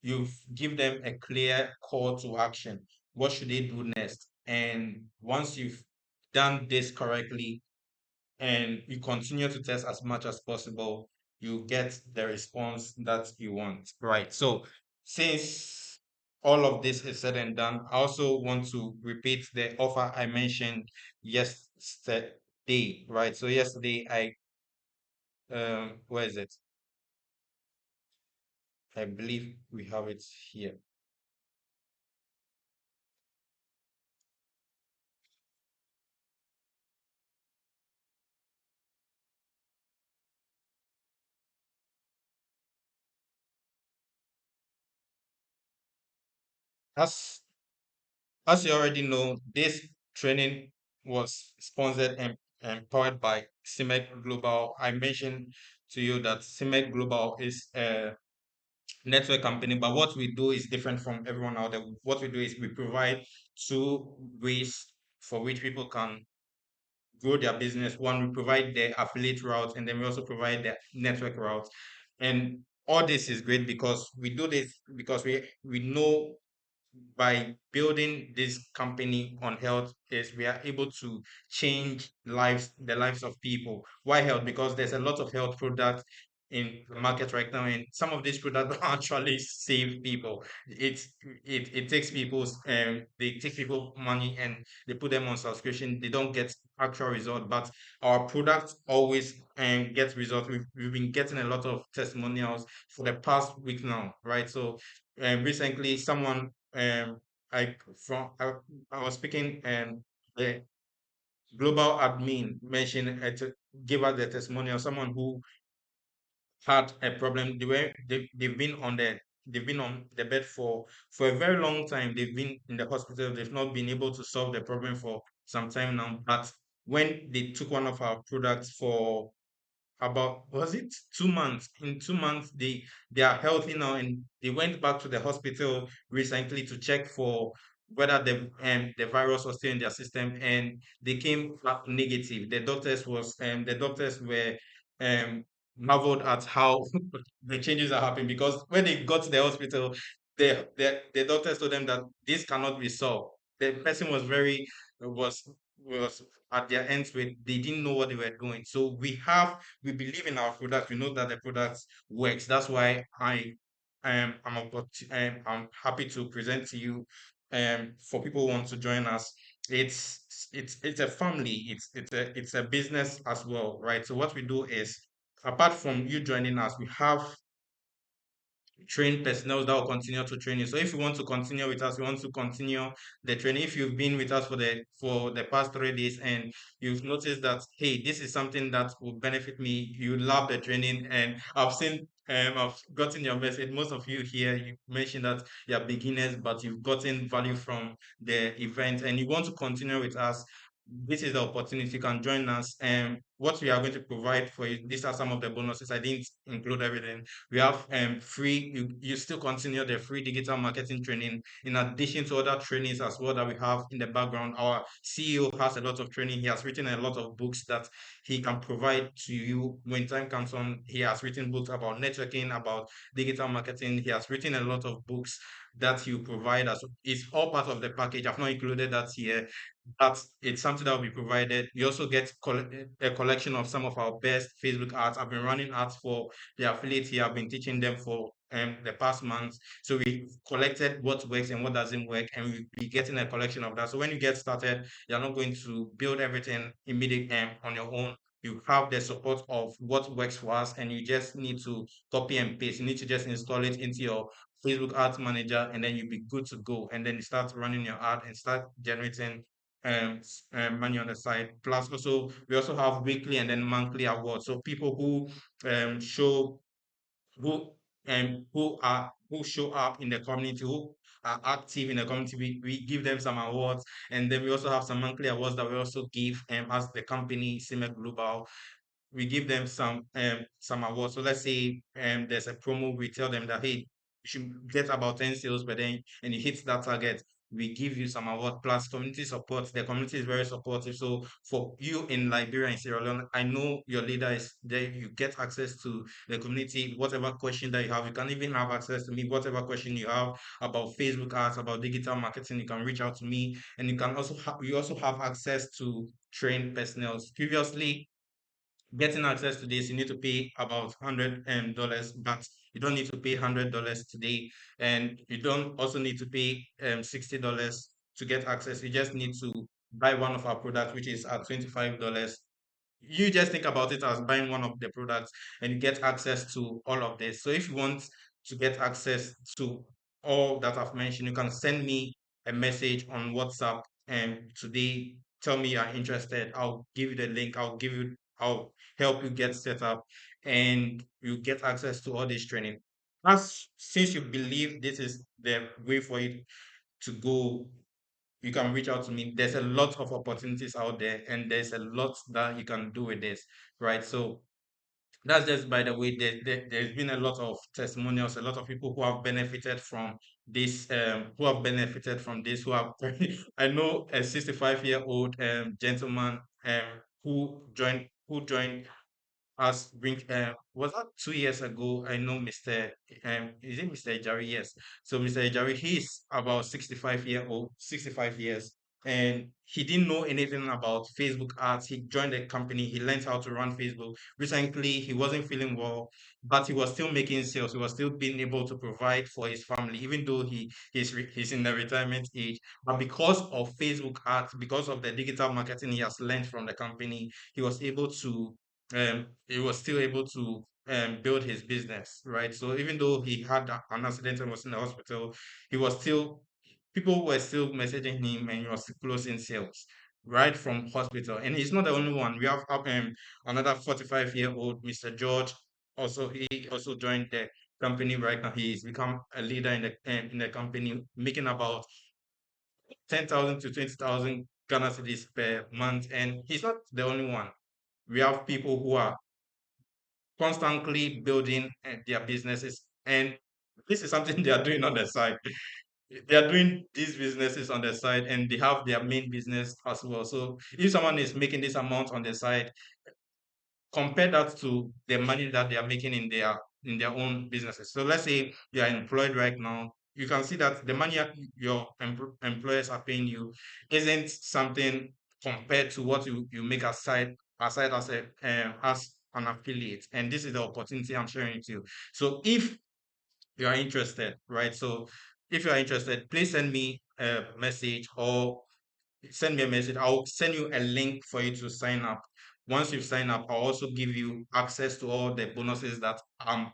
S1: you give them a clear call to action. What should they do next? And once you've done this correctly and you continue to test as much as possible, you get the response that you want. Right. So since all of this is said and done, I also want to repeat the offer I mentioned yesterday, right? So yesterday where is it? I believe we have it here. As as you already know, this training was sponsored and powered by Cemech Global. I mentioned to you that Cemech Global is a network company, but what we do is different from everyone out there. What we do is we provide two ways for which people can grow their business. One, we provide the affiliate route, and then we also provide the network route. And all this is great because we do this because we know by building this company on health is we are able to change the lives of people. Why health? Because there's a lot of health products in the market right now, and some of these products don't actually save people. It takes people's they take people money and they put them on subscription. They don't get actual result, but our products always get results. We've been getting a lot of testimonials for the past week now, right? So recently someone I from I was speaking and the global admin mentioned give us the testimony of someone who had a problem. They've been on the bed for a very long time. They've been in the hospital. They've not been able to solve the problem for some time now. But when they took one of our products for about was it 2 months, in 2 months they are healthy now, and they went back to the hospital recently to check for whether the virus was still in their system, and they came back negative. The doctors were um marveled at how the changes are happening, because when they got to the hospital, the doctors told them that this cannot be solved. The person was was at their ends with, they didn't know what they were doing. So we believe in our products. We know that the products works. That's why I'm happy to present to you. For people who want to join us, it's a family. It's a business as well, right? So what we do is, apart from you joining us, we have trained personnel that will continue to train you. So if you want to continue with us, you want to continue the training. If you've been with us for the past 3 days and you've noticed that, hey, this is something that will benefit me, you love the training, and I've gotten your message. Most of you here, you mentioned that you're beginners, but you've gotten value from the event and you want to continue with us. This is the opportunity. You can join us. And what we are going to provide for you, these are some of the bonuses. I didn't include everything. We have free, you still continue the free digital marketing training in addition to other trainings as well that we have in the background. Our CEO has a lot of training. He has written a lot of books that he can provide to you when time comes on. He has written books about networking, about digital marketing. He has written a lot of books that he will provide us. It's all part of the package. I've not included that here. That's it's something that will be provided. You also get a collection of some of our best Facebook ads. I've been running ads for the affiliates here. I've been teaching them for the past months. So we collected what works and what doesn't work, and we'll be getting a collection of that. So when you get started, you're not going to build everything immediately on your own. You have the support of what works for us, and you just need to copy and paste. You need to just install it into your Facebook Ads Manager, and then you'll be good to go. And then you start running your ad and start generating money on the side. Plus, also we also have weekly and then monthly awards. So people who show who who show up in the community, who are active in the community, we give them some awards, and then we also have some monthly awards that we also give as the company Cement Global. We give them some awards. So let's say there's a promo, we tell them that, hey, you should get about 10 sales per day and you hit that target. We give you some award plus community support. The community is very supportive. So for you in Liberia and Sierra Leone, I know your leader is there. You get access to the community. Whatever question that you have, you can even have access to me. Whatever question you have about Facebook ads, about digital marketing, you can reach out to me. And you also have access to trained personnel. Previously, getting access to this, you need to pay about $100, but You don't need to pay $100 today, and you don't also need to pay $60 to get access. You just need to buy one of our products, which is at $25. You just think about it as buying one of the products and you get access to all of this. So if you want to get access to all that I've mentioned, you can send me a message on WhatsApp and today tell me you're interested. I'll give you the link. I'll help you get set up and you get access to all this training. As since you believe this is the way for you to go, you can reach out to me. There's a lot of opportunities out there, and there's a lot that you can do with this, right? So that's just by the way. There's been a lot of testimonials, a lot of people who have benefited from this, who have. I know a 65-year-old gentleman who joined as bring was that 2 years ago. I know Mr. Is it Mr. Ejari? Yes. So Mr. Ejari, he's about 65 years, and he didn't know anything about Facebook ads. He joined the company, he learned how to run Facebook. Recently, he wasn't feeling well, but he was still making sales. He was still being able to provide for his family, even though he's in the retirement age. But because of Facebook ads, because of the digital marketing he has learned from the company, he was still able to build his business, right? So even though he had an accident and was in the hospital, he was still people were still messaging him and he was closing sales right from hospital. And he's not the only one. We have another 45-year-old Mr. George. Also, he also joined the company right now. He's become a leader in the company, making about 10,000 to 20,000 Ghana cedis per month. And he's not the only one. We have people who are constantly building their businesses. And this is something they are doing on the side. They are doing these businesses on the side and they have their main business as well. So if someone is making this amount on the side, compare that to the money that they are making in their own businesses. So let's say you are employed right now, you can see that the money your employers are paying you isn't something compared to what you make aside as an affiliate. And this is the opportunity I'm sharing with you. So if you are interested, right? So if you are interested, please send me a message or send me a message. I'll send you a link for you to sign up. Once you sign up, I'll also give you access to all the bonuses that I'm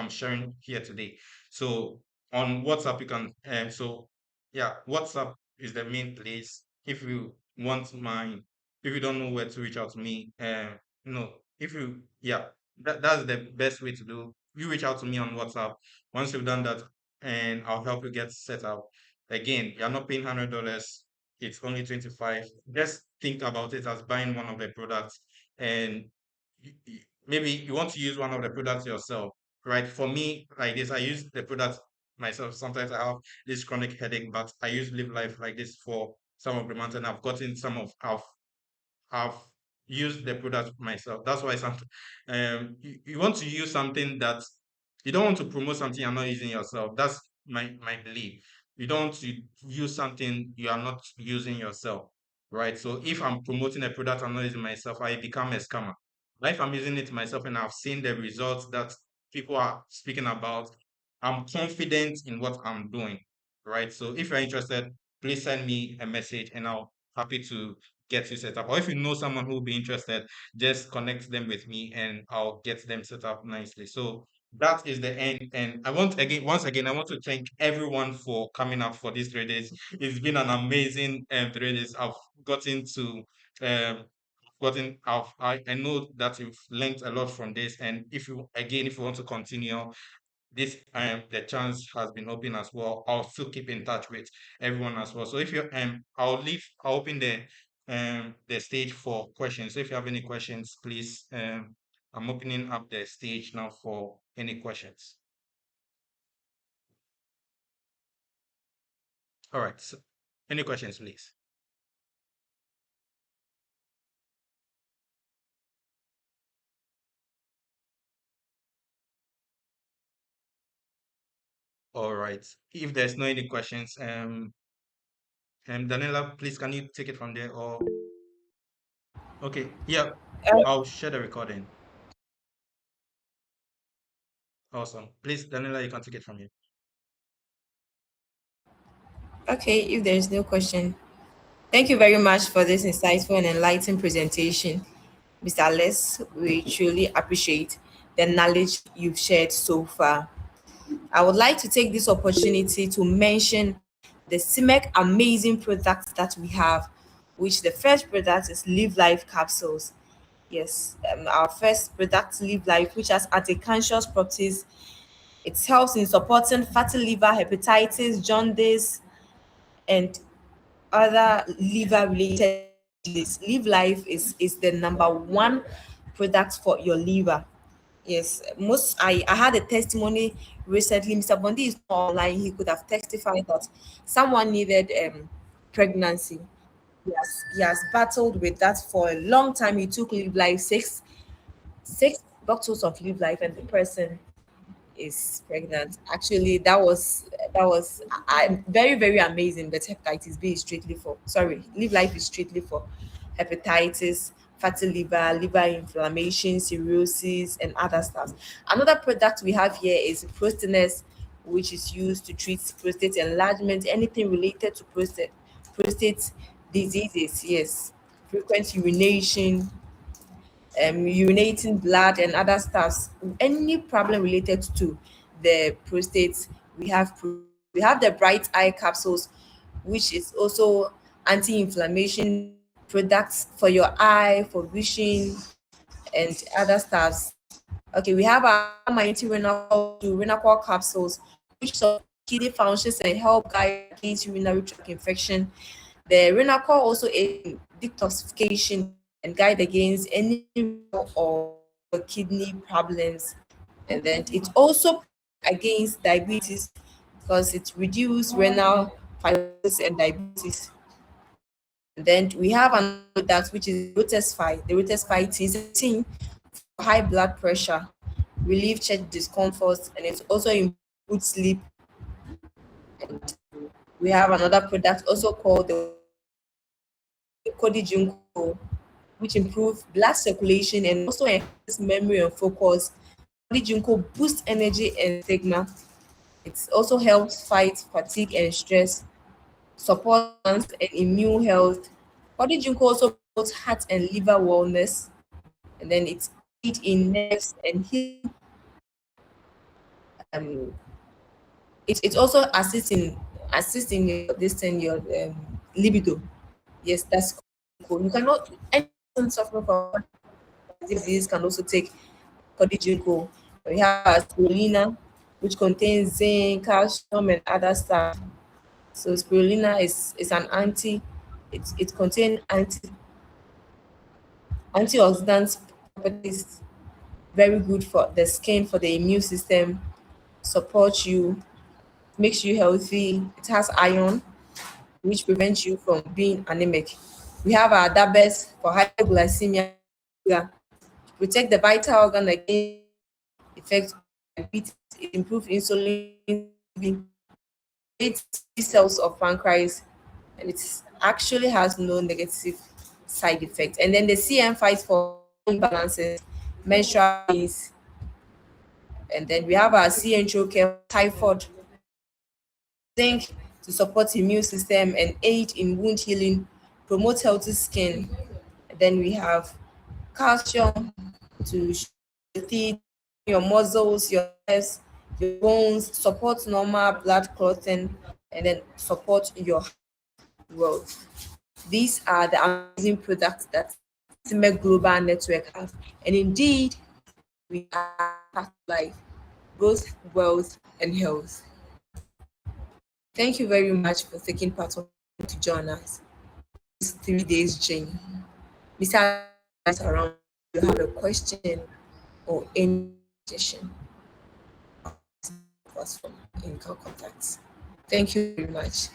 S1: sharing here today. So on WhatsApp, you can, so yeah, WhatsApp is the main place. If you don't know where to reach out to me, no, yeah, that's the best way to do. You reach out to me on WhatsApp. Once you've done that, and I'll help you get set up. Again, you're not paying $100, it's only 25. Just think about it as buying one of the products, and maybe you want to use one of the products yourself, right? For me, like this, I use the product myself. Sometimes I have this chronic headache, but I use Live Life like this for some of the months, and I've used the product myself. That's why you want to use something that you don't want to promote something you're not using yourself. That's my belief. You don't want to use something you are not using yourself, right? So if I'm promoting a product I'm not using myself, I become a scammer. But if I'm using it myself and I've seen the results that people are speaking about, I'm confident in what I'm doing, right? So if you're interested, please send me a message and I'll happy to get you set up. Or if you know someone who will be interested, just connect them with me and I'll get them set up nicely. So that is the end. And once again, I want to thank everyone for coming up for these 3 days. It's been an amazing 3 days. I've gotten to um I know that you've learned a lot from this. And if you want to continue, this the chance has been open as well. I'll still keep in touch with everyone as well. So if you I'll open the stage for questions. So if you have any questions, please I'm opening up the stage now for any questions. All right. So any questions, please? All right. If there's no any questions, Daniela, please can you take it from there? Or okay, yeah,
S2: Uh,
S1: I'll share the recording. Awesome. Please, Daniela, you can take it from here.
S2: Okay, if there is no question, thank you very much for this insightful and enlightening presentation, Mr. Les. We truly appreciate the knowledge you've shared so far. I would like to take this opportunity to mention the Cemech amazing products that we have, which the first product is Live Life capsules. Yes, our first product, Live Life, which has anti-cancerous properties. It helps in supporting fatty liver, hepatitis, jaundice, and other liver related diseases. Live Life is the number one product for your liver. Yes, I had a testimony recently. Mr. Bondi is not online. He could have testified that someone needed pregnancy. He has battled with that for a long time. He took Live Life, six bottles of Live Life, and the person is pregnant. Actually, that was very very amazing. But hepatitis B is strictly for, sorry, Live Life is strictly for hepatitis, fatty liver, liver inflammation, cirrhosis, and other stuff. Another product we have here is Prostanes, which is used to treat prostate enlargement, anything related to prostate diseases. Yes, frequent urination, urinating blood and other stuffs, any problem related to the prostate. We have the bright eye capsules, which is also anti-inflammation products for your eye, for vision, and other stuffs. Okay, we have our mighty renal capsules, which support kidney functions and help guide against urinary tract infection. The Renacor also aids in detoxification and guide against any renal or kidney problems. And then it also against diabetes because it reduces renal fibrosis and diabetes. And then we have another product which is Rotesfi. The Rotesfi tea is a tea for high blood pressure, relieve chest discomfort, and it also improves sleep. And we have another product also called the Kodijunko, which improve blood circulation and also enhance memory and focus. Kodijunko boosts energy and stigma. It also helps fight fatigue and stress, support lungs and immune health. Kodijunko also promotes heart and liver wellness, and then it aids in nerves and healing. Um, it also assists in your this thing, your libido. Yes, that's cool. You cannot any person suffering from disease can also take Codigico. We have spirulina, which contains zinc, calcium, and other stuff. So spirulina is an it contains antioxidant properties, very good for the skin, for the immune system, supports you, makes you healthy. It has iron, which prevents you from being anemic. We have our dabes for hypoglycemia, sugar, protect the vital organ against effects of diabetes, it improve insulin, create T cells of pancreas, and it actually has no negative side effects. And then the CM fights for imbalances, menstrual pains, and then we have our CN care typhoid, zinc to support immune system and aid in wound healing, promote healthy skin. And then we have calcium to your teeth, your muscles, your nerves, your bones, support normal blood clotting, and then support your growth. These are the amazing products that Cemech Global Network has. And indeed, we are part of life, growth, wealth, and health. Thank you very much for taking part of to join us this 3 days journey. Mr. Around, you have a question or any suggestion, us from in contact. Thank you very much.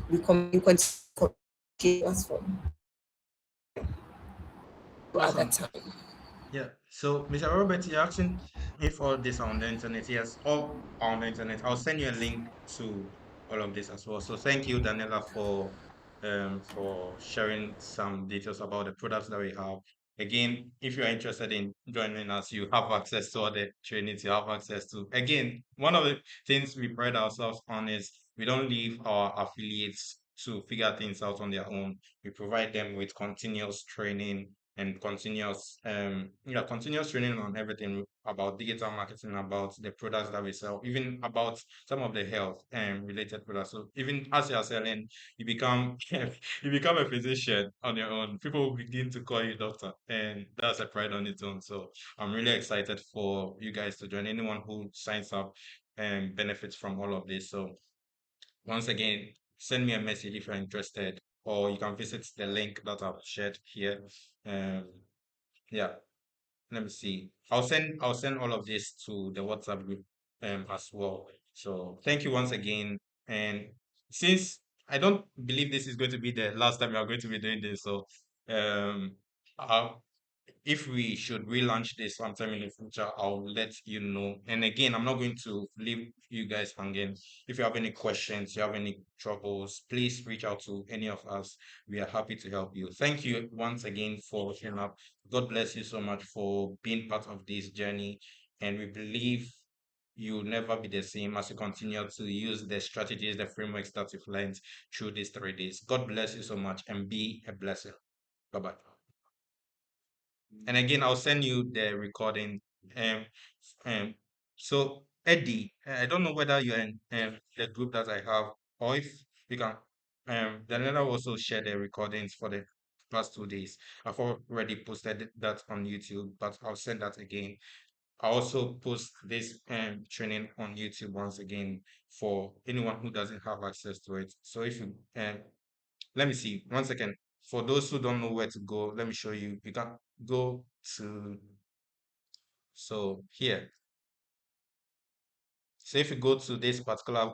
S2: You continue to communicate us from at that
S1: Awesome.
S2: time.
S1: Yeah. So, Mr. Robert, you're asking if all this are on the internet. Yes, all are on the internet. I'll send you a link to all of this as well. So, thank you, Daniela, for sharing some details about the products that we have. Again, if you're interested in joining us, you have access to all the trainings, you have access to, again, one of the things we pride ourselves on is we don't leave our affiliates to figure things out on their own. We provide them with continuous training and continuous training on everything about digital marketing, about the products that we sell, even about some of the health and related products. So even as you are selling, you become you become a physician on your own. People will begin to call you doctor, and that's a pride on its own. So I'm really excited for you guys to join. Anyone who signs up and benefits from all of this. So once again, send me a message if you're interested, or you can visit the link that I've shared here. Um, yeah, let me see. I'll send all of this to the WhatsApp group as well. So thank you once again. And since I don't believe this is going to be the last time we are going to be doing this, so um uh, if we should relaunch this sometime in the future, I'll let you know. And again, I'm not going to leave you guys hanging. If you have any questions, you have any troubles, please reach out to any of us. We are happy to help you. Thank you once again for showing up. God bless you so much for being part of this journey. And we believe you'll never be the same as you continue to use the strategies, the frameworks that you've learned through these 3 days. God bless you so much and be a blessing. Bye bye. And again, I'll send you the recording. Um, so Eddie, I don't know whether you're in the group that I have, or if you can. Then I'll also share the recordings for the past 2 days. I've already posted that on YouTube, but I'll send that again. I also post this training on YouTube once again for anyone who doesn't have access to it. So if you let me see. One second. For those who don't know where to go, let me show you. You can go to, so here. So if you go to this particular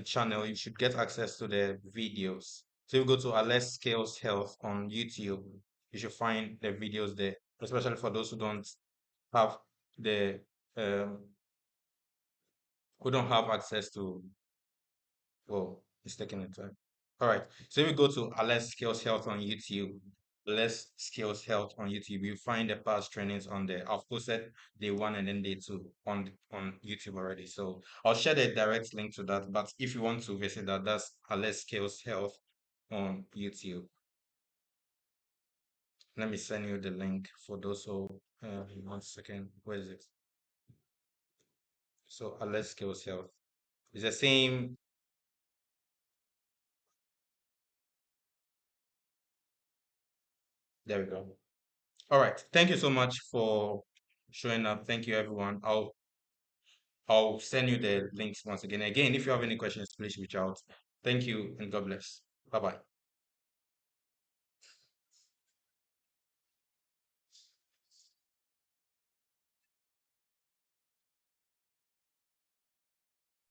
S1: channel, you should get access to the videos. So if you go to Alex Scales Health on YouTube, you should find the videos there, especially for those have the um, who don't have access to. Well, it's taking a time. All right. So if we go to Less Skills Health on YouTube, Less Skills Health on YouTube, you find the past trainings on there. I've posted day one and then day two on YouTube already. So I'll share the direct link to that. But if you want to visit that, that's Less Skills Health on YouTube. Let me send you the link for those who, 1 second. Where is it? So Less Skills Health. It's the same. There we go. All right. Thank you so much for showing up. Thank you, everyone. I'll send you the links once again. Again, if you have any questions, please reach out. Thank you and God bless. Bye bye.